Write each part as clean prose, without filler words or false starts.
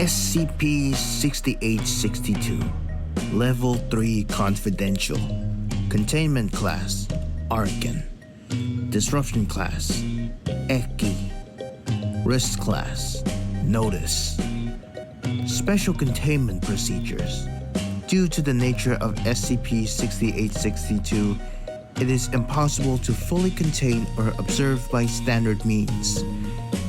SCP-6862 Level 3 Confidential. Containment Class Arkan. Disruption Class Eki. Risk Class Notice. Special Containment Procedures. Due to the nature of SCP-6862, it is impossible to fully contain or observe by standard means.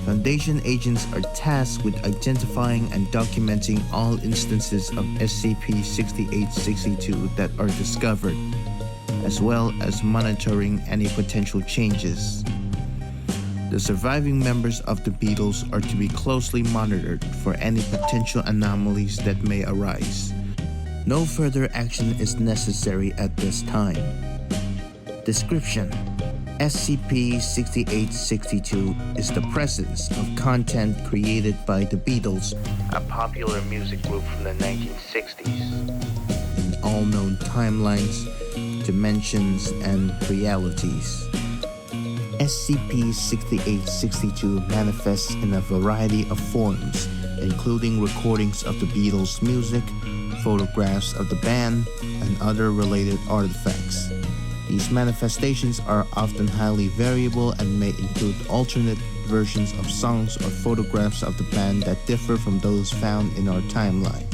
Foundation agents are tasked with identifying and documenting all instances of SCP-6862 that are discovered, as well as monitoring any potential changes. The surviving members of the Beatles are to be closely monitored for any potential anomalies that may arise. No further action is necessary at this time. Description: SCP-6862 is the presence of content created by the Beatles, a popular music group from the 1960s, in all known timelines, dimensions, and realities. SCP-6862 manifests in a variety of forms, including recordings of the Beatles' music, photographs of the band, and other related artifacts. These manifestations are often highly variable and may include alternate versions of songs or photographs of the band that differ from those found in our timeline.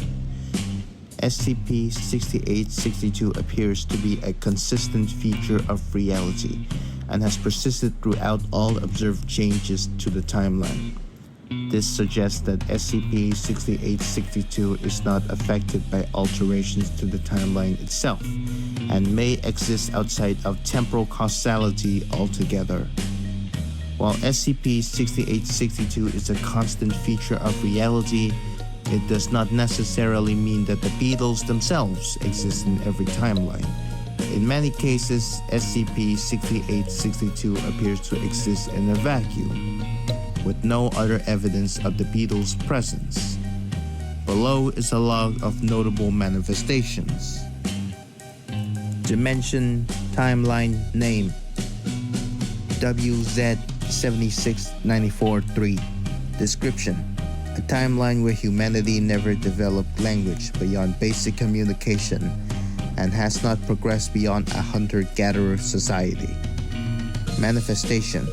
SCP-6862 appears to be a consistent feature of reality and has persisted throughout all observed changes to the timeline. This suggests that SCP-6862 is not affected by alterations to the timeline itself and may exist outside of temporal causality altogether. While SCP-6862 is a constant feature of reality, it does not necessarily mean that the Beatles themselves exist in every timeline. In many cases, SCP-6862 appears to exist in a vacuum, with no other evidence of the Beatles' presence. Below is a log of notable manifestations. Dimension, timeline, name WZ-7694-3. Description: a timeline where humanity never developed language beyond basic communication and has not progressed beyond a hunter-gatherer society. Manifestation: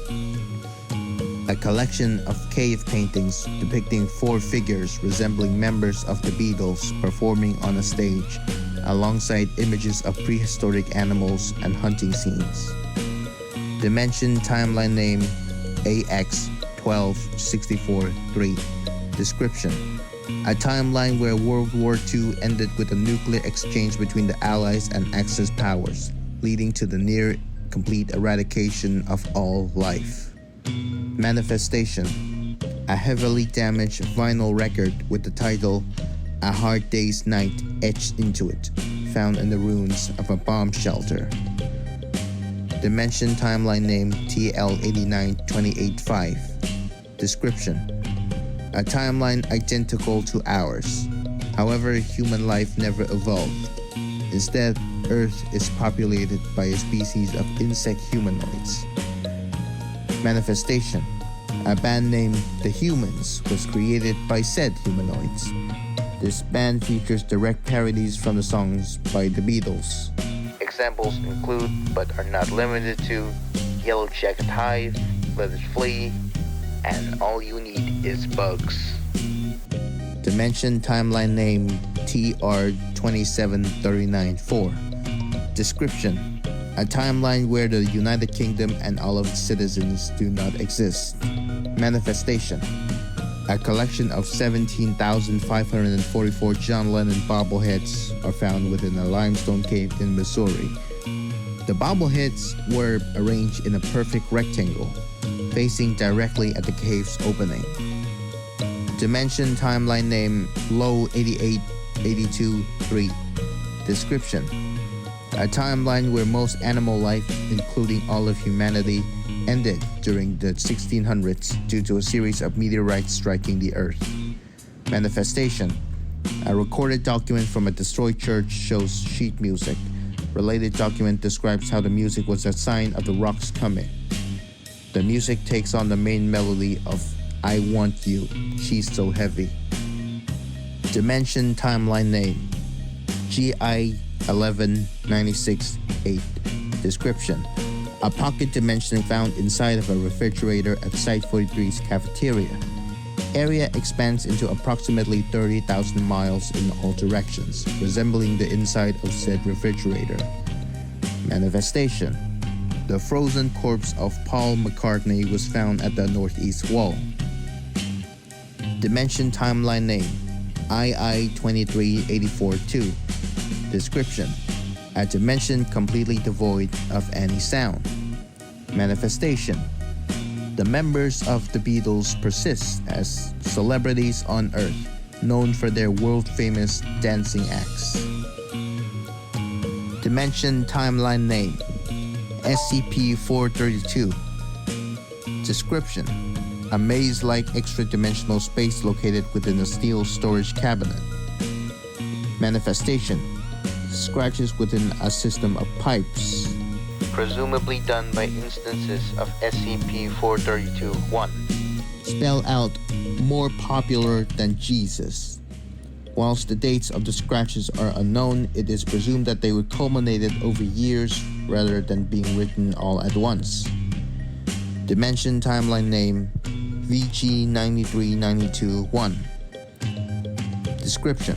a collection of cave paintings depicting four figures resembling members of the Beatles performing on a stage, alongside images of prehistoric animals and hunting scenes. Dimension, timeline, name AX-1264-3. Description: a timeline where World War II ended with a nuclear exchange between the Allies and Axis powers, leading to the near complete eradication of all life. Manifestation: a heavily damaged vinyl record with the title "A Hard Day's Night" etched into it, found in the ruins of a bomb shelter. Dimension, timeline, name TL-8928-5. Description: a timeline identical to ours. However, human life never evolved. Instead, Earth is populated by a species of insect humanoids. Manifestation: a band named The Humans was created by said humanoids. This band features direct parodies from the songs by the Beatles. Examples include, but are not limited to, Yellow Jacket Hive, Let It Flee, and All You Need Is Bugs. Dimension, timeline, name TR-27394. Description: a timeline where the United Kingdom and all of its citizens do not exist. Manifestation: a collection of 17,544 John Lennon bobbleheads are found within a limestone cave in Missouri. The bobbleheads were arranged in a perfect rectangle, facing directly at the cave's opening. Dimension, timeline, name Low 8882-3. Description: a timeline where most animal life, including all of humanity, ended during the 1600s due to a series of meteorites striking the Earth. Manifestation: a recorded document from a destroyed church shows sheet music. Related document describes how the music was a sign of the rocks coming. The music takes on the main melody of "I Want You, She's So Heavy." Dimension Timeline Name GI-11968. Description: a pocket dimension found inside of a refrigerator at Site 43's cafeteria. Area expands into approximately 30,000 miles in all directions, resembling the inside of said refrigerator. Manifestation: the frozen corpse of Paul McCartney was found at the northeast wall. Dimension Timeline Name II-23842. Description: a dimension completely devoid of any sound. Manifestation: the members of the Beatles persist as celebrities on Earth, known for their world-famous dancing acts. Dimension Timeline Name SCP-432. Description: a maze-like extra-dimensional space located within a steel storage cabinet. Manifestation: scratches within a system of pipes, presumably done by instances of SCP-432-1. Spell out more popular than Jesus. Whilst the dates of the scratches are unknown, it is presumed that they were culminated over years rather than being written all at once. Dimension Timeline Name VG-9392-1. Description: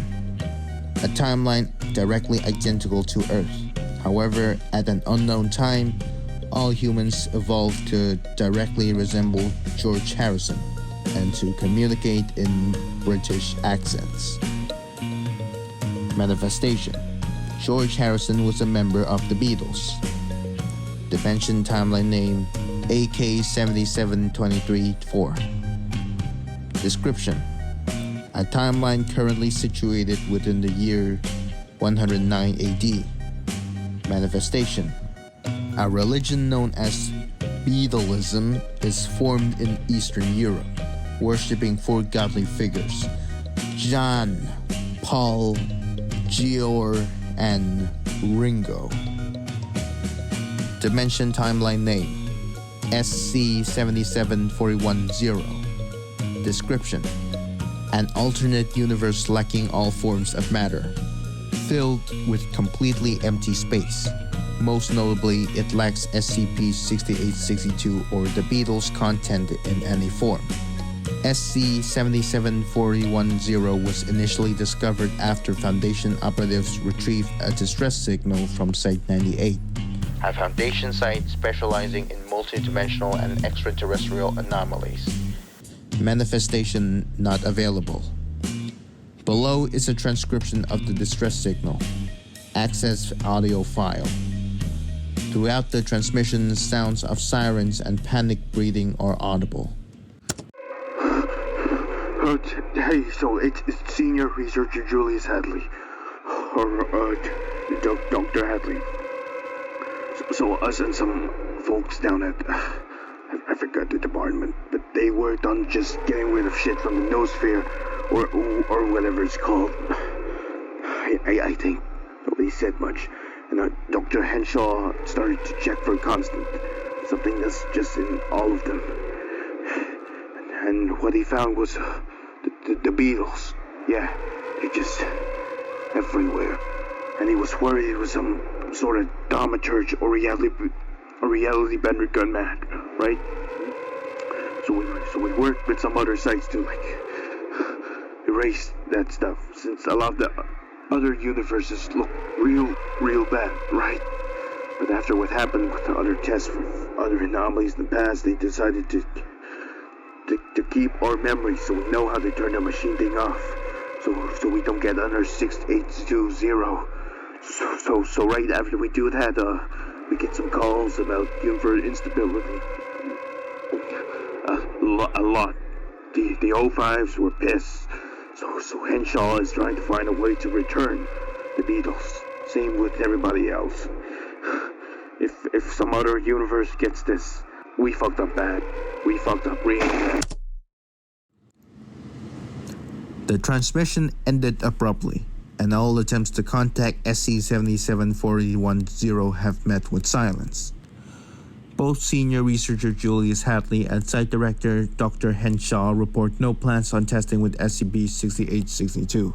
a timeline directly identical to Earth. However, at an unknown time, all humans evolved to directly resemble George Harrison and to communicate in British accents. Manifestation: George Harrison was a member of the Beatles. Dimension Timeline Name AK-7723-4. Description: a timeline currently situated within the year 109 AD. Manifestation: a religion known as Beatlism is formed in Eastern Europe, worshipping four godly figures: John, Paul, George, and Ringo. Dimension Timeline Name SC-77410. Description: an alternate universe lacking all forms of matter, filled with completely empty space. Most notably, it lacks SCP-6862 or the Beatles content in any form. SC-77410 was initially discovered after Foundation operatives retrieved a distress signal from Site-98, a Foundation site specializing in multidimensional and extraterrestrial anomalies. Manifestation not available. Below is a transcription of the distress signal. Access audio file. Throughout the transmission, sounds of sirens and panic breathing are audible. Hey, so it's Senior Researcher Julius Hadley, or Dr. Hadley. So us and some folks down at, I forgot the department, but they worked on just getting rid of shit from the noosphere, or whatever it's called. I think nobody said much, and Dr. Henshaw started to check for constant, something that's just in all of them. And what he found was the Beatles. Yeah, they're just everywhere. And he was worried it was some sort of thaumaturge or reality bender gun man, right? So we worked with some other sites to erase that stuff, since a lot of the other universes look real bad, right? But after what happened with the other tests for other anomalies in the past, they decided to keep our memories so we know how to turn the machine thing off, so we don't get under 6820. So right after we do that, we get some calls about universe instability. A lot. The O5s were pissed. So Henshaw is trying to find a way to return the Beatles. Same with everybody else. If some other universe gets this, we fucked up bad. We fucked up really bad. The transmission ended abruptly, and all attempts to contact SC-77410 have met with silence. Both Senior Researcher Julius Hadley and Site Director Dr. Henshaw report no plans on testing with SCP-6862.